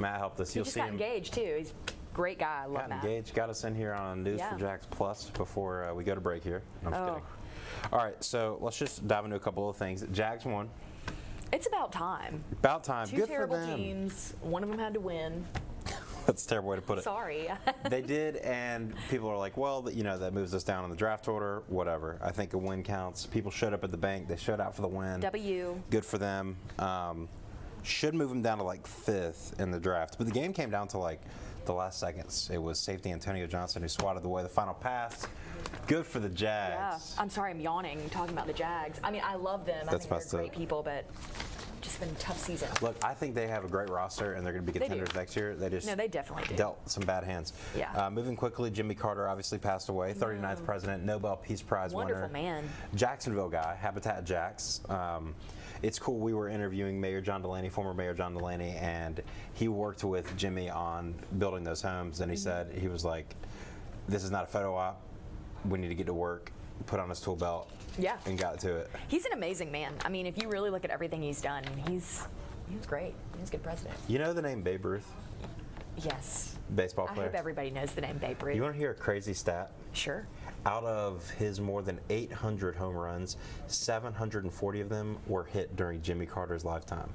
Matt helped us. He You'll just see got him. engaged too. He's a great guy. I love Got Matt. engaged. Got us in here on News for Jax Plus before we go to break here. No, I'm just kidding. All right, so let's just dive into a couple of things. Jags won. It's about time. About time. Two Good terrible for them. teams. One of them had to win. That's a terrible way to put it. Sorry. They did, and people are like, well, you know, that moves us down in the draft order, whatever. I think a win counts. People showed up at the bank. They showed out for the win. W. Good for them. Should move them down to like 5th in the draft. But the game came down to like the last seconds. It was safety Antonio Johnson who swatted away the final pass. Good for the Jags. Yeah. I'm sorry, I'm yawning talking about the Jags. I mean, I love them. That's I think they're great people, but just been a tough season. Look, I think they have a great roster, and they're going to be contenders next year. They just they definitely do. Dealt some bad hands. Yeah. Moving quickly, Jimmy Carter obviously passed away. 39th president, Nobel Peace Prize Wonderful winner. man. Jacksonville guy, Habitat Jax. It's cool. We were interviewing Mayor John Delaney, former Mayor John Delaney, and he worked with Jimmy on building those homes. And he said, he was like, "This is not a photo op. We need to get to work." Put on his tool belt. Yeah. And got to it. He's an amazing man. I mean, if you really look at everything he's done, he was great. He's a good president. You know the name Babe Ruth? Yes. Baseball player. I hope everybody knows the name Babe Ruth. You want to hear a crazy stat? Sure. Out of his more than 800 home runs, 740 of them were hit during Jimmy Carter's lifetime.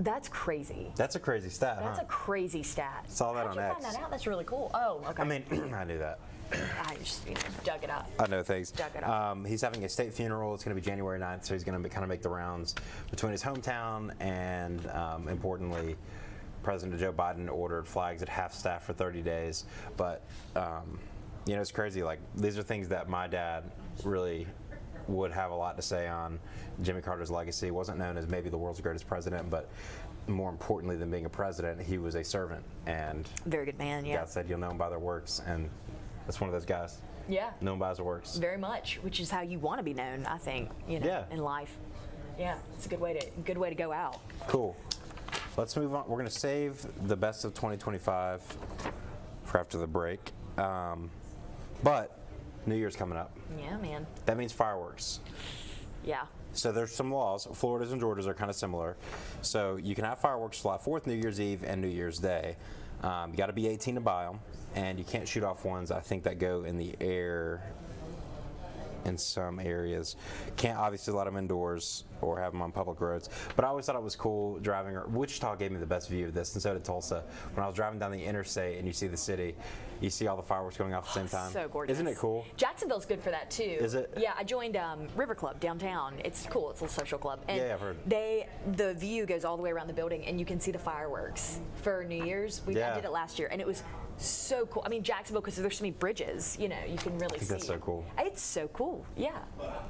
That's crazy. That's a crazy stat, That's huh? a crazy stat. Saw that How'd on you X. find that out? That's really cool. Oh, okay. I mean, I knew that. I just dug it up. I know things. Dug it up. He's having a state funeral. It's going to be January 9th, so he's going to kind of make the rounds between his hometown and, importantly, President Joe Biden ordered flags at half staff for 30 days. But, you know, it's crazy. Like, these are things that my dad really would have a lot to say on. Jimmy Carter's legacy. Wasn't known as maybe the world's greatest president, but more importantly than being a president, he was a servant. And very good man, yeah. God said you'll know him by their works, and that's one of those guys. Yeah. Know him by his works. Very much, which is how you want to be known, I think, you know, in life. Yeah, it's a good way to go out. Cool. Let's move on. We're going to save the best of 2025 for after the break. But New Year's coming up. Yeah, man. That means fireworks. Yeah. So there's some laws. Florida's and Georgia's are kind of similar. So you can have fireworks July 4th, New Year's Eve, and New Year's Day. You got to be 18 to buy them, and you can't shoot off ones, I think, that go in the air in some areas. Can't obviously let them indoors or have them on public roads. But I always thought it was cool driving. Wichita gave me the best view of this, and so did Tulsa. When I was driving down the interstate and you see the city, you see all the fireworks going off at the same time. So gorgeous. Isn't it cool? Jacksonville's good for that too. Is it? Yeah, I joined River Club downtown. It's cool. It's a little social club. And Yeah, I've heard. The view goes all the way around the building, and you can see the fireworks for New Year's. I did it last year, and it was so cool. I mean, Jacksonville, because there's so many bridges, you know, you can really see. That's so cool. It's so cool. Yeah.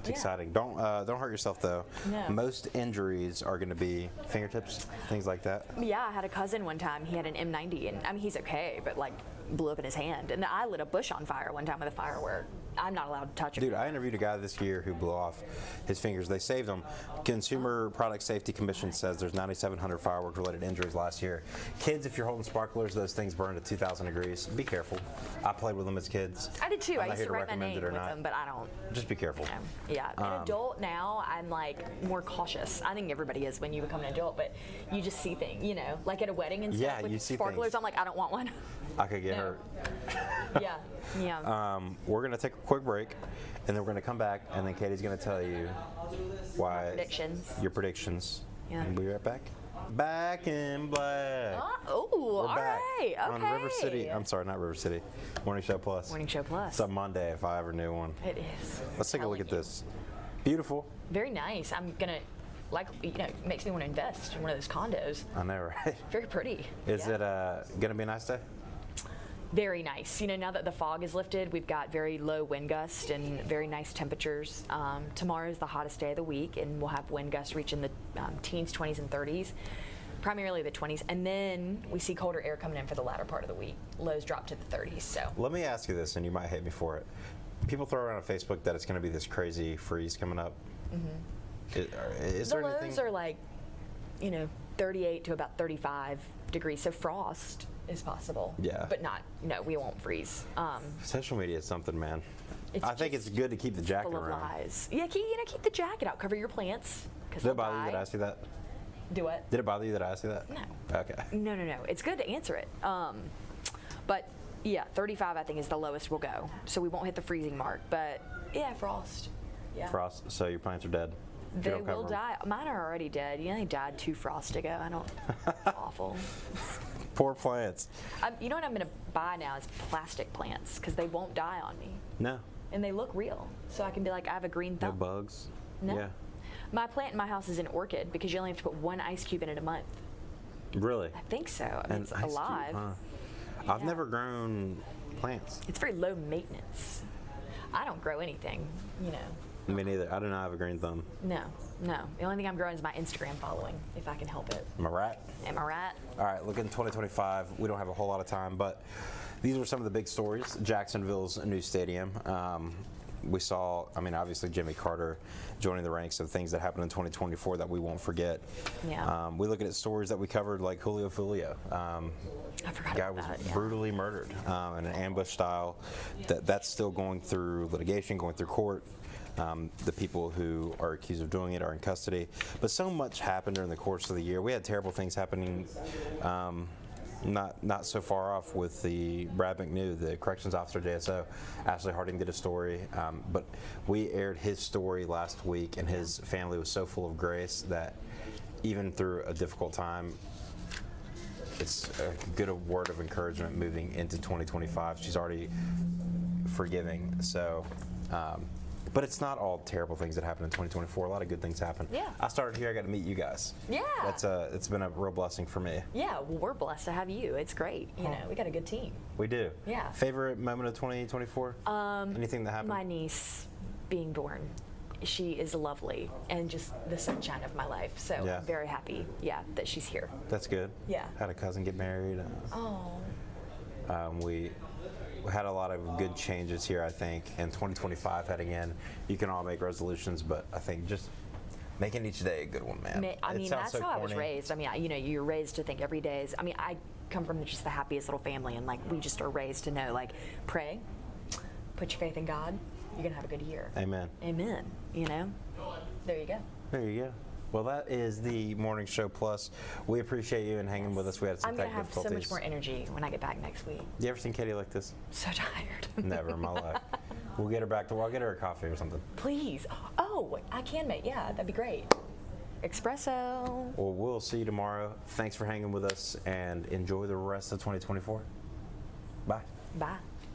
It's exciting. Don't hurt yourself though. No. Most injuries are going to be fingertips, things like that. Yeah, I had a cousin one time. He had an M90, and I mean, he's okay, but like blew up in his hand. And I lit a bush on fire one time with a firework. I'm not allowed to touch it. Dude, I interviewed a guy this year who blew off his fingers. They saved him. Consumer Product Safety Commission says there's 9,700 firework-related injuries last year. Kids, if you're holding sparklers, those things burn to 2,000 degrees. Be careful. I played with them as kids. I did too. I'm I not used here to write my recommend name it or with not. them, but I don't. Just be careful. Yeah, an adult now, I'm like more cautious. I think everybody is when you become an adult, but you just see things, you know, like at a wedding and stuff Yeah, with you see sparklers. things. I'm like, I don't want one. I could get No. hurt. Yeah. We're going to take a quick break, and then we're going to come back, and then Katie's going to tell you why your predictions. Yeah. And we'll be right back. Back in black. Oh, We're all back right. Okay. on River City. I'm sorry, not River City. Morning Show Plus. Morning Show Plus. It's a Monday if I ever knew one. It is. Let's take a look at this. Beautiful. Very nice. I'm gonna, it makes me want to invest in one of those condos. I know, right? Very pretty. Is it going to be a nice day? Very nice. You know, now that the fog is lifted, we've got very low wind gusts and very nice temperatures. Tomorrow is the hottest day of the week, and we'll have wind gusts reaching the teens, 20s, and 30s. Primarily the 20s, and then we see colder air coming in for the latter part of the week. Lows drop to the 30s. So let me ask you this, and you might hate me for it. People throw around on Facebook that it's going to be this crazy freeze coming up. Mm-hmm. Is the there lows anything? are like, 38 to about 35 degrees. So frost is possible. Yeah. But no, we won't freeze. Social media is something, man. It's I think it's good to keep the jacket full of around. lies. Yeah, keep the jacket out. Cover your plants. Does it bother you that I ask you that? Do what? Did it bother you that I asked you that? No. Okay. No. It's good to answer it. But yeah, 35 I think is the lowest we'll go. So we won't hit the freezing mark. But yeah, frost. Yeah. Frost. So your plants are dead. If you They don't cover will 'em. die. Mine are already dead. They died 2 frosts ago. I don't. It's awful. Poor plants. You know what I'm going to buy now is plastic plants because they won't die on me No. and they look real. So I can be like, I have a green No thumb. bugs. No. Yeah. My plant in my house is an orchid because you only have to put 1 ice cube in it a month. Really? I think so. I mean, it's ice cube, alive. huh? I've Yeah. never grown plants. It's very low maintenance. I don't grow anything, you know. Me neither. I do not have a green thumb. No. The only thing I'm growing is my Instagram following, if I can help it. Am I right? Am I right? All right, looking at 2025, we don't have a whole lot of time, but these were some of the big stories. Jacksonville's new stadium. We saw, obviously Jimmy Carter joining the ranks of things that happened in 2024 that we won't forget. Yeah. We look at stories that we covered, like Julio Fulio. I forgot The guy about was that. Yeah. brutally murdered in an ambush style. That's still going through litigation, going through court. The people who are accused of doing it are in custody. But so much happened during the course of the year. We had terrible things happening not so far off with the Brad McNew, the corrections officer JSO. Ashley Harding did a story, but we aired his story last week, and his family was so full of grace that even through a difficult time, it's a good word of encouragement moving into 2025. She's already forgiving, so. But it's not all terrible things that happened in 2024. A lot of good things happened. Yeah. I started here. I got to meet you guys. Yeah. It's been a real blessing for me. Yeah, well, we're blessed to have you. It's great. You know, we got a good team. We do. Yeah. Favorite moment of 2024? Anything that happened? My niece being born. She is lovely and just the sunshine of my life. So Yeah. I'm very happy, that she's here. That's good. Yeah. Had a cousin get married. Oh. We had a lot of good changes here, I think. And 2025 heading in, you can all make resolutions, but I think just making each day a good one, man. It sounds That's so how I was corny. raised. You're raised to think every day is. I come from just the happiest little family, and we just are raised to know, pray, put your faith in God. You're gonna have a good year. Amen. Amen. There you go. There you go. Well, that is the Morning Show Plus. We appreciate you and hanging with us. We had some I'm gonna technical have so difficulties. much more energy when I get back next week. You ever seen Katie like this? So tired. Never in my life. We'll get her back to. I'll get her a coffee or something. Please. Oh, I can make. Yeah, that'd be great. Espresso. Well, we'll see you tomorrow. Thanks for hanging with us and enjoy the rest of 2024. Bye. Bye.